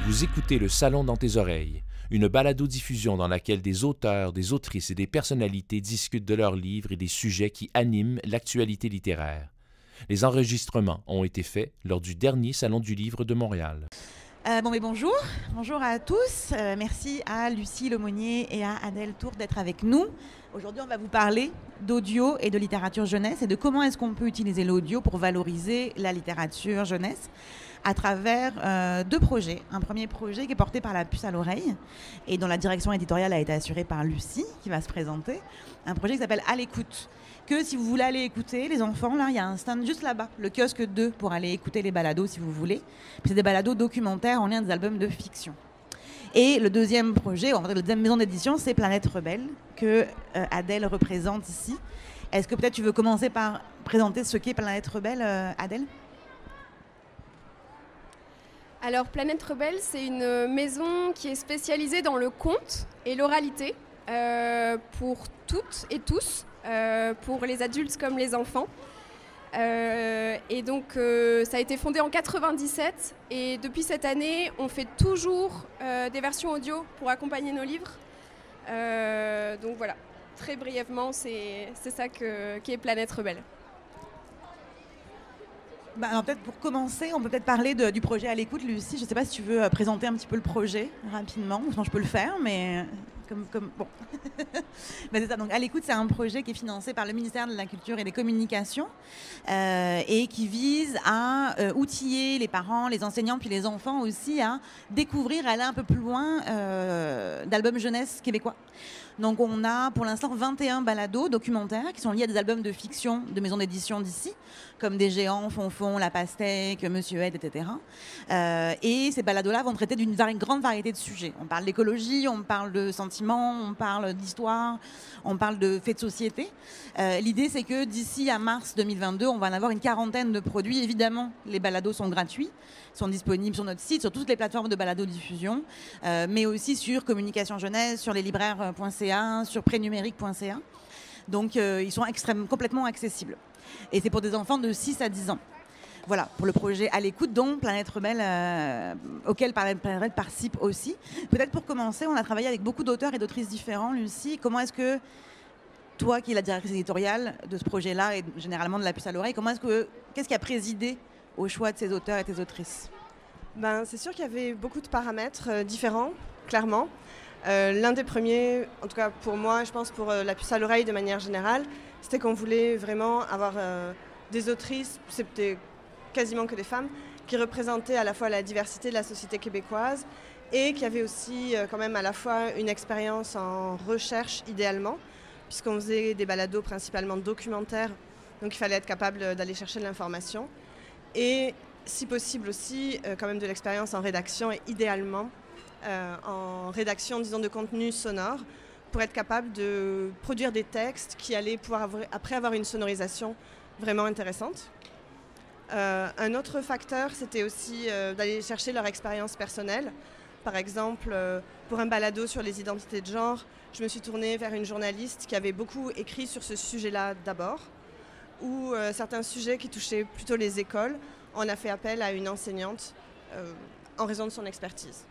Vous écoutez Le Salon dans tes oreilles, une balado-diffusion dans laquelle des auteurs, des autrices et des personnalités discutent de leurs livres et des sujets qui animent l'actualité littéraire. Les enregistrements ont été faits lors du dernier Salon du Livre de Montréal. Bonjour à tous. Merci à Lucie Lemonnier et à Adèle Tour d'être avec nous. Aujourd'hui, on va vous parler d'audio et de littérature jeunesse et de comment est-ce qu'on peut utiliser l'audio pour valoriser la littérature jeunesse à travers deux projets. Un premier projet qui est porté par la puce à l'oreille et dont la direction éditoriale a été assurée par Lucie, qui va se présenter. Un projet qui s'appelle À l'écoute. Que si vous voulez aller écouter, les enfants, là, il y a un stand juste là-bas, le kiosque 2, pour aller écouter les balados si vous voulez. Puis c'est des balados documentaires en lien des albums de fiction. Et le deuxième projet, en fait, la deuxième maison d'édition, c'est Planète Rebelle, que Adèle représente ici. Est-ce que peut-être tu veux commencer par présenter ce qu'est Planète Rebelle, Adèle ? Alors, Planète Rebelle, c'est une maison qui est spécialisée dans le conte et l'oralité pour toutes et tous, pour les adultes comme les enfants. Et donc, ça a été fondé en 97 et depuis cette année, on fait toujours des versions audio pour accompagner nos livres. Donc voilà, très brièvement, c'est ça qu'est Planète Rebelle. Alors peut-être pour commencer, on peut peut-être parler du projet À l'écoute, Lucie. Je ne sais pas si tu veux présenter un petit peu le projet rapidement. Sinon, je peux le faire, mais bon. Ben c'est ça. Donc À l'écoute, c'est un projet qui est financé par le ministère de la Culture et des Communications et qui vise à outiller les parents, les enseignants, puis les enfants aussi à découvrir, à aller un peu plus loin d'albums jeunesse québécois. Donc on a pour l'instant 21 balados documentaires qui sont liés à des albums de fiction de maisons d'édition d'ici, comme Des Géants, Fonfon, La Pastèque, Monsieur Ed, etc. Et ces balados-là vont traiter d'une grande variété de sujets. On parle d'écologie, on parle de sentiments, on parle d'histoire, on parle de faits de société. L'idée, c'est que d'ici à mars 2022, on va en avoir une quarantaine de produits. Évidemment, les balados sont gratuits, sont disponibles sur notre site, sur toutes les plateformes de balado-diffusion, mais aussi sur Communication Jeunesse, sur leslibraires.ca, sur prénumérique.ca. Donc, ils sont complètement accessibles. Et c'est pour des enfants de 6 à 10 ans. Voilà, pour le projet À l'écoute, dont Planète Rebelle, auquel Planète Rebelle participe aussi. Peut-être pour commencer, on a travaillé avec beaucoup d'auteurs et d'autrices différents. Lucie, comment est-ce que, toi qui es la directrice éditoriale de ce projet-là et généralement de la puce à l'oreille, qu'est-ce qui a présidé au choix de ces auteurs et tes autrices ? C'est sûr qu'il y avait beaucoup de paramètres différents, clairement. L'un des premiers, en tout cas pour moi, je pense pour la puce à l'oreille de manière générale, c'était qu'on voulait vraiment avoir des autrices, c'était quasiment que des femmes, qui représentaient à la fois la diversité de la société québécoise et qui avaient aussi quand même à la fois une expérience en recherche idéalement, puisqu'on faisait des balados principalement documentaires, donc il fallait être capable d'aller chercher de l'information. Et si possible aussi, quand même de l'expérience en rédaction et idéalement en rédaction, disons, de contenu sonore pour être capable de produire des textes qui allaient pouvoir après avoir une sonorisation vraiment intéressante. Un autre facteur, c'était aussi d'aller chercher leur expérience personnelle. Par exemple, pour un balado sur les identités de genre, je me suis tournée vers une journaliste qui avait beaucoup écrit sur ce sujet-là d'abord, ou certains sujets qui touchaient plutôt les écoles. On a fait appel à une enseignante en raison de son expertise.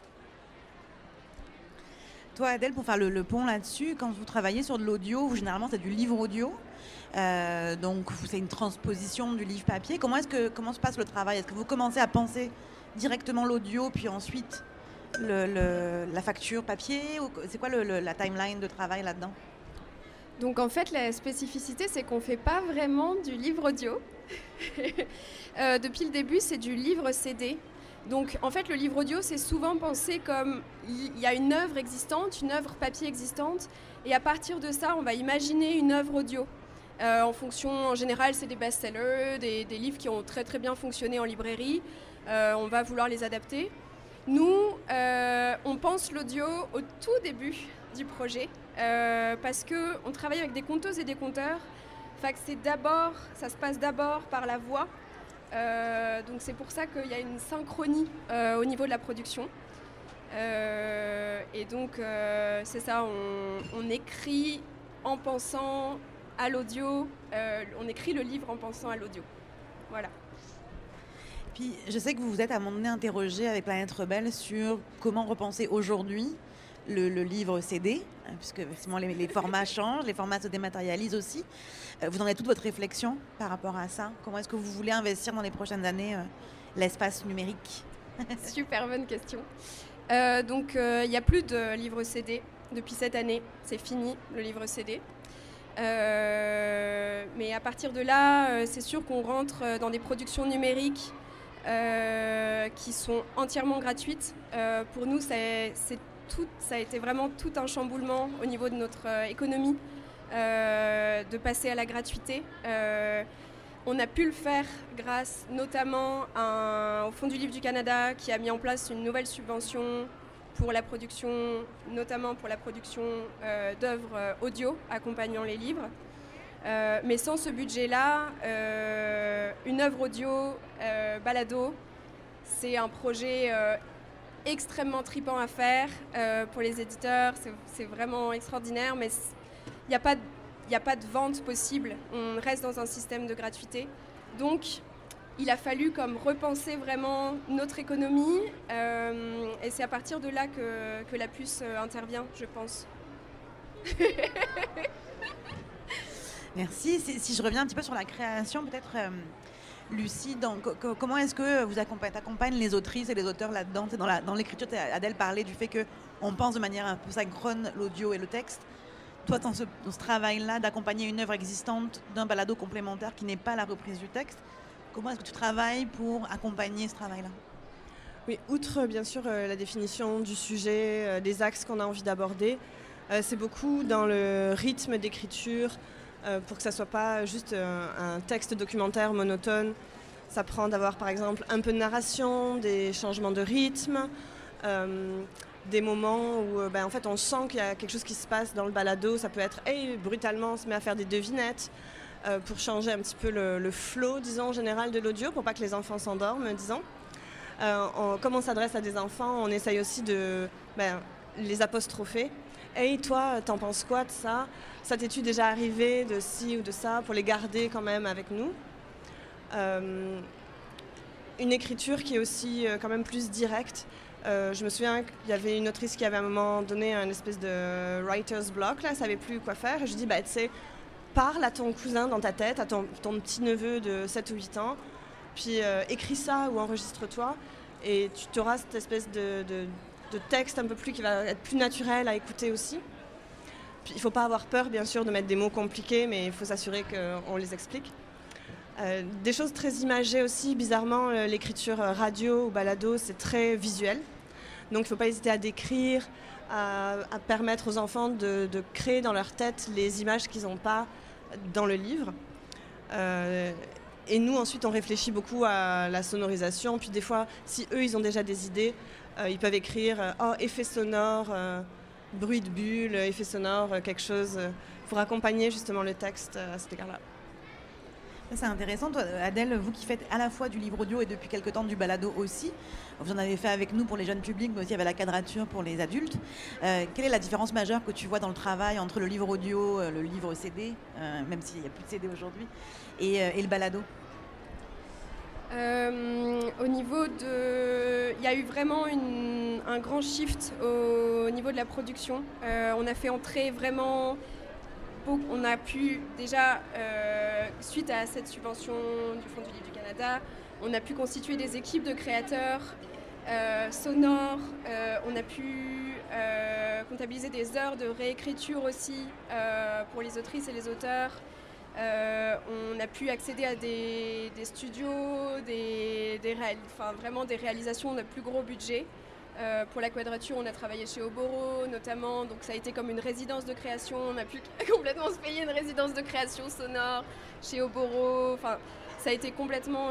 Toi, Adèle, pour faire le pont là-dessus, quand vous travaillez sur de l'audio, généralement c'est du livre audio, donc c'est une transposition du livre papier. Comment se passe le travail ? Est-ce que vous commencez à penser directement l'audio, puis ensuite la facture papier ? C'est quoi la timeline de travail là-dedans ? Donc en fait, la spécificité, c'est qu'on ne fait pas vraiment du livre audio. Depuis le début, c'est du livre CD. Donc en fait, le livre audio, c'est souvent pensé comme il y a une œuvre existante, une œuvre papier existante, et à partir de ça, on va imaginer une œuvre audio. En fonction, en général, c'est des best-sellers, des livres qui ont très très bien fonctionné en librairie. On va vouloir les adapter. Nous, on pense l'audio au tout début du projet, parce qu'on travaille avec des conteuses et des conteurs. Fait que ça se passe d'abord par la voix. Donc c'est pour ça qu'il y a une synchronie au niveau de la production. Et donc c'est ça, on écrit en pensant à l'audio, on écrit le livre en pensant à l'audio. Voilà. Puis je sais que vous vous êtes à un moment donné interrogé avec Planète Rebelle sur comment repenser aujourd'hui le livre CD, puisque effectivement les formats changent, les formats se dématérialisent aussi. Vous en avez toute votre réflexion par rapport à ça? Comment est-ce que vous voulez investir dans les prochaines années l'espace numérique? Super bonne question. Donc il n'y a plus de livre CD depuis cette année, c'est fini le livre CD. Mais à partir de là, c'est sûr qu'on rentre dans des productions numériques qui sont entièrement gratuites. Pour nous, ça a été vraiment tout un chamboulement au niveau de notre économie de passer à la gratuité. On a pu le faire grâce notamment au Fonds du Livre du Canada qui a mis en place une nouvelle subvention pour la production, notamment pour la production d'œuvres audio accompagnant les livres. Mais sans ce budget-là, une œuvre audio, balado, c'est un projet extrêmement tripant à faire pour les éditeurs. C'est vraiment extraordinaire, mais il n'y a pas de vente possible. On reste dans un système de gratuité. Donc, il a fallu comme repenser vraiment notre économie et c'est à partir de là que la puce intervient, je pense. Merci. Si je reviens un petit peu sur la création, peut-être Lucie, comment est-ce que vous accompagnez les autrices et les auteurs là-dedans? Dans l'écriture, Adèle parlait du fait qu'on pense de manière un peu synchrone l'audio et le texte. Toi, dans ce travail-là d'accompagner une œuvre existante d'un balado complémentaire qui n'est pas la reprise du texte, comment est-ce que tu travailles pour accompagner ce travail-là? Oui, outre bien sûr la définition du sujet, des axes qu'on a envie d'aborder, c'est beaucoup dans le rythme d'écriture pour que ça ne soit pas juste un texte documentaire monotone. Ça prend d'avoir par exemple un peu de narration, des changements de rythme, des moments où en fait, on sent qu'il y a quelque chose qui se passe dans le balado. Ça peut être brutalement on se met à faire des devinettes. Pour changer un petit peu le flow, disons, général de l'audio, pour pas que les enfants s'endorment, disons. Comme on s'adresse à des enfants, on essaye aussi de les apostropher. « Hey, toi, t'en penses quoi de ça? Ça t'es-tu déjà arrivé de ci ou de ça ?» pour les garder quand même avec nous. Une écriture qui est aussi quand même plus directe. Je me souviens qu'il y avait une autrice qui avait à un moment donné un espèce de writer's block, là, elle savait plus quoi faire. Et je dis, tu sais, parle à ton cousin dans ta tête, à ton petit-neveu de 7 ou 8 ans, puis écris ça ou enregistre-toi, et tu auras cette espèce de texte un peu plus qui va être plus naturel à écouter aussi. Puis, il ne faut pas avoir peur, bien sûr, de mettre des mots compliqués, mais il faut s'assurer qu'on les explique. Des choses très imagées aussi, bizarrement, l'écriture radio ou balado, c'est très visuel. Donc il ne faut pas hésiter à décrire, à permettre aux enfants de créer dans leur tête les images qu'ils n'ont pas dans le livre. Et nous, ensuite, on réfléchit beaucoup à la sonorisation. Puis des fois, si eux, ils ont déjà des idées, ils peuvent écrire effet sonore, bruit de bulle, effet sonore, quelque chose pour accompagner justement le texte à cet égard-là. C'est intéressant, toi, Adèle, vous qui faites à la fois du livre audio et depuis quelque temps du balado aussi. Vous en avez fait avec nous pour les jeunes publics, mais aussi avec la quadrature pour les adultes. Quelle est la différence majeure que tu vois dans le travail entre le livre audio, le livre CD, même s'il n'y a plus de CD aujourd'hui, et le balado? Au niveau de... Il y a eu vraiment un grand shift au niveau de la production. On a fait entrer vraiment... On a pu déjà, suite à cette subvention du Fonds du Livre du Canada, on a pu constituer des équipes de créateurs sonores, on a pu comptabiliser des heures de réécriture aussi pour les autrices et les auteurs. On a pu accéder à des studios, vraiment des réalisations de plus gros budget. Pour la quadrature, on a travaillé chez Oboro notamment, donc ça a été comme une résidence de création. On a pu complètement se payer une résidence de création sonore chez Oboro. Enfin, ça a été complètement...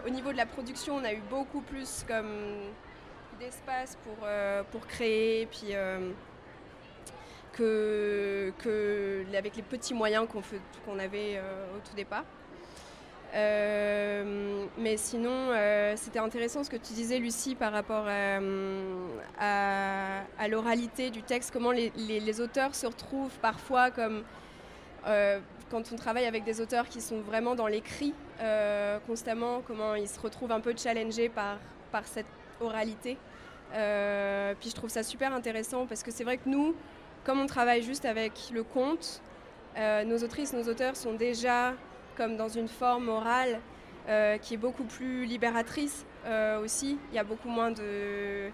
au niveau de la production, on a eu beaucoup plus comme d'espace pour créer, puis avec les petits moyens qu'on avait au tout départ. Mais sinon, c'était intéressant ce que tu disais, Lucie, par rapport à l'oralité du texte, comment les auteurs se retrouvent parfois comme quand on travaille avec des auteurs qui sont vraiment dans l'écrit constamment, comment ils se retrouvent un peu challengés par cette oralité. Puis je trouve ça super intéressant parce que c'est vrai que nous, comme on travaille juste avec le conte, nos autrices, nos auteurs sont déjà comme dans une forme orale qui est beaucoup plus libératrice aussi. Il y a beaucoup moins de...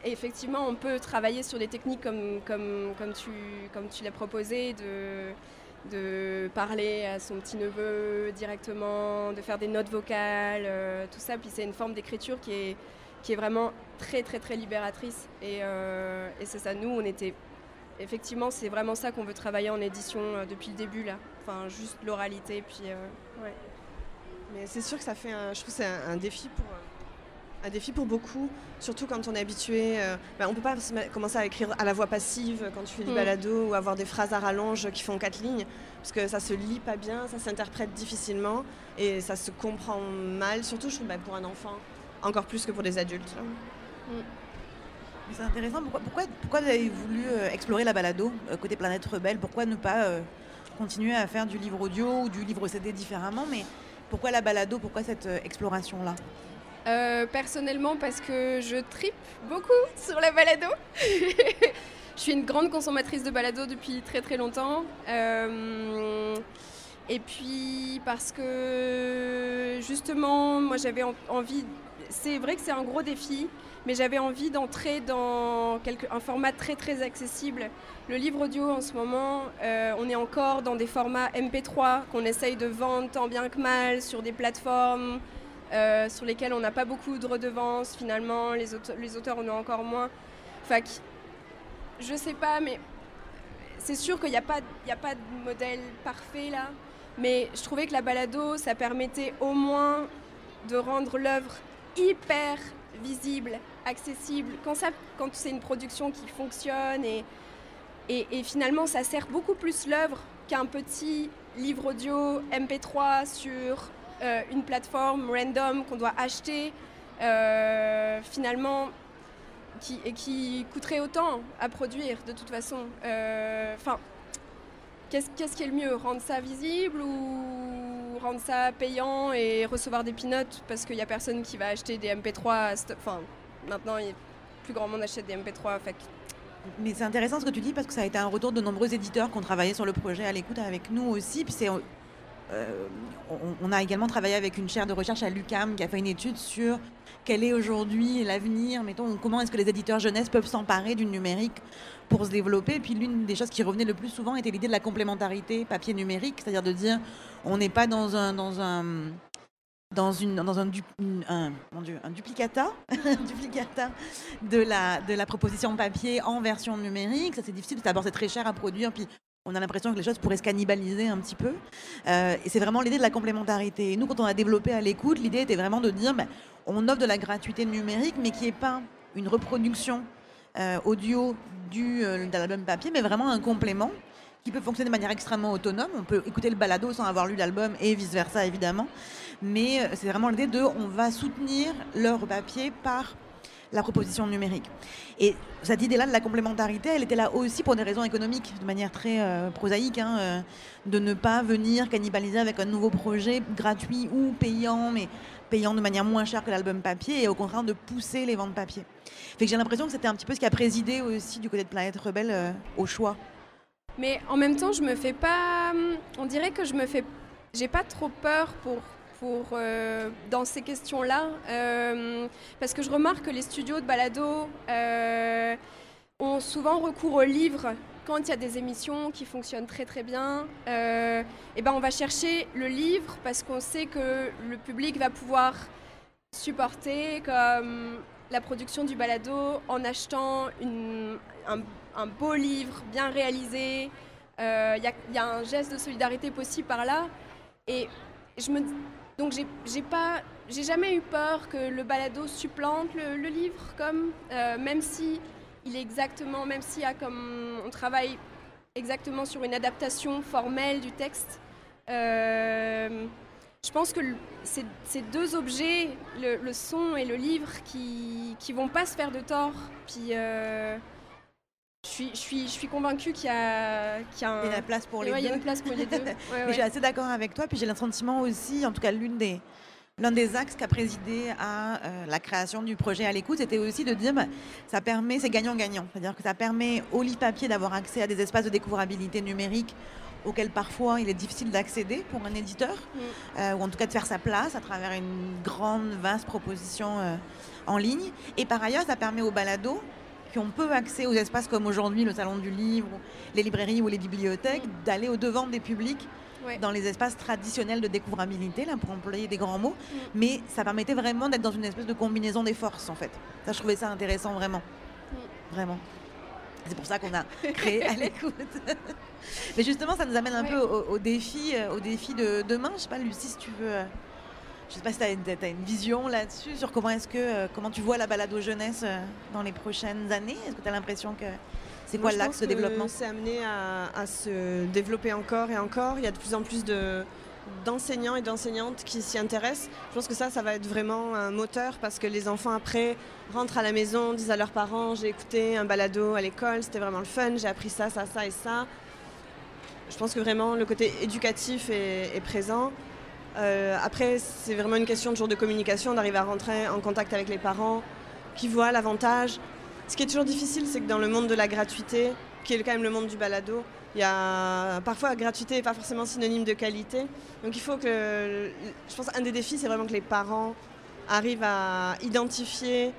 Et effectivement, on peut travailler sur des techniques comme tu l'as proposé, de parler à son petit-neveu directement, de faire des notes vocales, tout ça. Puis c'est une forme d'écriture qui est vraiment très, très, très libératrice. Et c'est ça, nous, on était... Effectivement, c'est vraiment ça qu'on veut travailler en édition depuis le début, là. Enfin, juste l'oralité, puis... ouais. Mais c'est sûr que ça fait je trouve que c'est un défi pour beaucoup, surtout quand on est habitué. On ne peut pas commencer à écrire à la voix passive quand tu fais du balado ou avoir des phrases à rallonge qui font 4 lignes, parce que ça se lit pas bien, ça s'interprète difficilement et ça se comprend mal, surtout je trouve pour un enfant, encore plus que pour des adultes. C'est intéressant. Pourquoi vous avez voulu explorer la balado côté Planète Rebelle? Pourquoi ne pas continuer à faire du livre audio ou du livre CD différemment? Mais pourquoi la balado? Pourquoi cette exploration-là? Personnellement, parce que je tripe beaucoup sur la balado. Je suis une grande consommatrice de balado depuis très très longtemps. Et puis parce que justement, moi j'avais envie... C'est vrai que c'est un gros défi, mais j'avais envie d'entrer dans un format très très accessible. Le livre audio en ce moment, on est encore dans des formats MP3 qu'on essaye de vendre tant bien que mal sur des plateformes sur lesquelles on n'a pas beaucoup de redevances finalement, les auteurs en ont encore moins. Enfin, je sais pas, mais c'est sûr qu'il n'y a pas de modèle parfait là, mais je trouvais que la balado, ça permettait au moins de rendre l'œuvre hyper visible, accessible, quand c'est une production qui fonctionne et finalement ça sert beaucoup plus l'œuvre qu'un petit livre audio MP3 sur une plateforme random qu'on doit acheter finalement qui coûterait autant à produire de toute façon. Qu'est-ce qui est le mieux, rendre ça visible ou rendre ça payant et recevoir des peanuts parce qu'il n'y a personne qui va acheter des MP3 maintenant plus grand monde achète des MP3 fait. Mais c'est intéressant ce que tu dis parce que ça a été un retour de nombreux éditeurs qui ont travaillé sur le projet à l'écoute avec nous aussi. Puis on a également travaillé avec une chaire de recherche à l'UQAM qui a fait une étude sur quel est aujourd'hui l'avenir, mettons, comment est-ce que les éditeurs jeunesse peuvent s'emparer du numérique pour se développer. Et puis l'une des choses qui revenait le plus souvent était l'idée de la complémentarité papier-numérique, c'est-à-dire de dire on n'est pas dans un duplicata de la proposition papier en version numérique. Ça c'est difficile, d'abord c'est très cher à produire, puis on a l'impression que les choses pourraient se cannibaliser un petit peu. Et c'est vraiment l'idée de la complémentarité. Et nous, quand on a développé à l'écoute, l'idée était vraiment de dire on offre de la gratuité numérique, mais qui n'est pas une reproduction audio de l'album papier, mais vraiment un complément qui peut fonctionner de manière extrêmement autonome. On peut écouter le balado sans avoir lu l'album et vice-versa, évidemment. Mais c'est vraiment l'idée on va soutenir l'œuvre papier par la proposition numérique. Et cette idée-là de la complémentarité, elle était là aussi pour des raisons économiques, de manière très prosaïque, de ne pas venir cannibaliser avec un nouveau projet gratuit ou payant, mais payant de manière moins chère que l'album papier, et au contraire de pousser les ventes papier. Fait que j'ai l'impression que c'était un petit peu ce qui a présidé aussi du côté de Planète Rebelle au choix. Mais en même temps, je me fais pas... On dirait que j'ai pas trop peur dans ces questions-là, parce que je remarque que les studios de balado ont souvent recours aux livres quand il y a des émissions qui fonctionnent très très bien. On va chercher le livre parce qu'on sait que le public va pouvoir supporter comme la production du balado en achetant un beau livre bien réalisé. Il y a un geste de solidarité possible par là. Et donc j'ai jamais eu peur que le balado supplante le livre, même si on travaille exactement sur une adaptation formelle du texte. Je pense que ces deux objets, le son et le livre, qui vont pas se faire de tort. Puis Je suis convaincue qu'il y a Et la place pour les il y a deux. une place pour les deux. Mais Ouais, je suis ouais. assez d'accord avec toi. Puis j'ai le sentiment aussi, en tout cas l'un des axes qui a présidé à la création du projet à l'écoute, c'était aussi de dire ça permet, c'est gagnant-gagnant. C'est-à-dire que ça permet au livre papier d'avoir accès à des espaces de découvrabilité numérique auxquels parfois il est difficile d'accéder pour un éditeur, ou en tout cas de faire sa place à travers une grande, vaste proposition en ligne. Et par ailleurs, ça permet aux balados qui ont peu accès aux espaces comme aujourd'hui le salon du livre, les librairies ou les bibliothèques, d'aller au-devant des publics Ouais. dans les espaces traditionnels de découvrabilité, là, pour employer des grands mots. Mais ça permettait vraiment d'être dans une espèce de combinaison des forces, en fait. Ça, je trouvais ça intéressant, vraiment. Vraiment. C'est pour ça qu'on a créé à l'écoute. Mais justement, ça nous amène un peu au défi de demain. Je sais pas, Lucie, si tu veux... je sais pas si tu as une vision là-dessus, sur comment tu vois la balado jeunesse dans les prochaines années. Est-ce que tu as l'impression que... C'est quoi l'axe de développement? C'est amené à se développer encore et encore. Il y a de plus en plus d'enseignants et d'enseignantes qui s'y intéressent. Je pense que ça va être vraiment un moteur parce que les enfants après rentrent à la maison, disent à leurs parents j'ai écouté un balado à l'école, c'était vraiment le fun, j'ai appris ça, ça, ça et ça. Je pense que vraiment le côté éducatif est présent. Après, c'est vraiment une question de jour de communication, d'arriver à rentrer en contact avec les parents qui voient l'avantage. Ce qui est toujours difficile, c'est que dans le monde de la gratuité, qui est quand même le monde du balado, il y a parfois gratuité n'est pas forcément synonyme de qualité. Donc il faut que, je pense, un des défis, c'est vraiment que les parents arrivent à identifier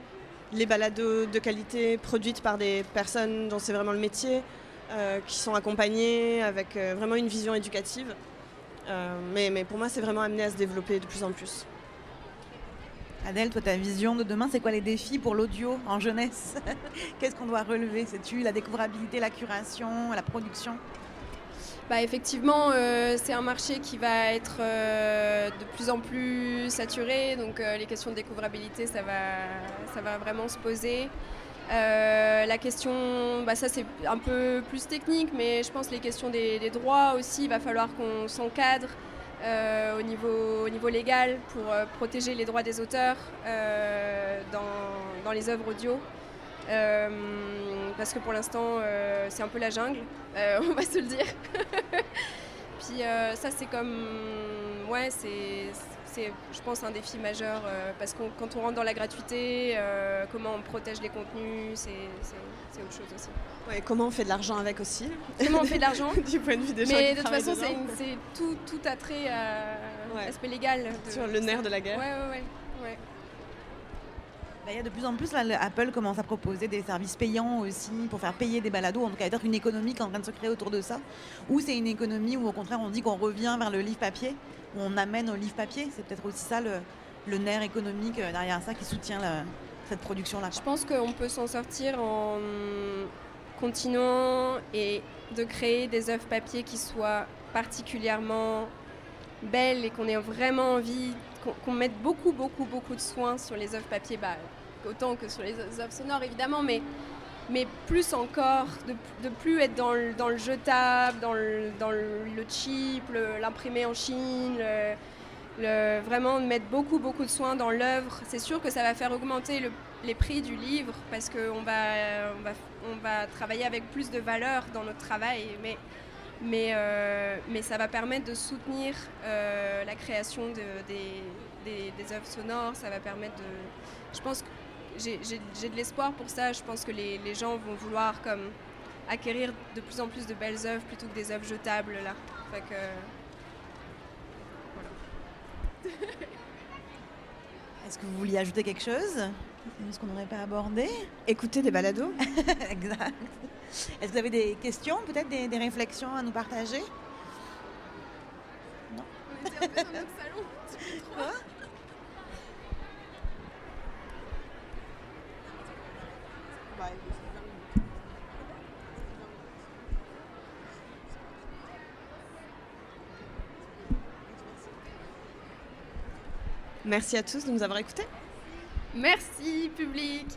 les balados de qualité produites par des personnes dont c'est vraiment le métier, qui sont accompagnées avec vraiment une vision éducative. Mais pour moi, c'est vraiment amené à se développer de plus en plus. Adèle, toi, ta vision de demain, c'est quoi les défis pour l'audio en jeunesse? Qu'est-ce qu'on doit relever? C'est-tu la découvrabilité, la curation, la production? Effectivement, c'est un marché qui va être de plus en plus saturé, donc les questions de découvrabilité, ça va vraiment se poser. La question, ça c'est un peu plus technique, mais je pense les questions des droits aussi, il va falloir qu'on s'encadre au niveau légal pour protéger les droits des auteurs dans les œuvres audio. Parce que pour l'instant, c'est un peu la jungle, on va se le dire. Puis ça, c'est comme... Ouais, c'est, je pense, un défi majeur, parce que quand on rentre dans la gratuité, comment on protège les contenus, c'est autre chose aussi. Ouais, comment on fait de l'argent avec aussi. Comment on fait de l'argent du point de vue des gens Mais qui de toute façon, dedans. c'est tout attrait à l'aspect légal. Sur le nerf de la guerre. Ouais. Il y a de plus en plus, là, Apple commence à proposer des services payants aussi pour faire payer des balados. En tout cas, il y a peut-être une économie qui est en train de se créer autour de ça. Ou c'est une économie où, au contraire, on dit qu'on revient vers le livre papier, où on amène au livre papier. C'est peut-être aussi ça le nerf économique derrière ça qui soutient cette production-là. Je pense qu'on peut s'en sortir en continuant et de créer des œuvres papier qui soient particulièrement belles et qu'on ait vraiment envie, qu'on mette beaucoup de soins sur les œuvres papier, autant que sur les œuvres sonores évidemment, mais plus encore, de plus être dans le jetable, dans le cheap, l'imprimé en Chine, vraiment de mettre beaucoup de soins dans l'œuvre. C'est sûr que ça va faire augmenter les prix du livre parce qu'on va travailler avec plus de valeur dans notre travail, mais ça va permettre de soutenir la création des œuvres sonores. Ça va permettre de... Je pense que j'ai de l'espoir pour ça. Je pense que les gens vont vouloir comme acquérir de plus en plus de belles œuvres plutôt que des œuvres jetables là. Fait que... Voilà. Est-ce que vous vouliez ajouter quelque chose? Ce qu'on n'aurait pas abordé? Écouter des balados. Exact. Est-ce que vous avez des questions, peut-être des réflexions à nous partager? Non. On était un peu dans notre salon. Quoi? Merci à tous de nous avoir écoutés. Merci public.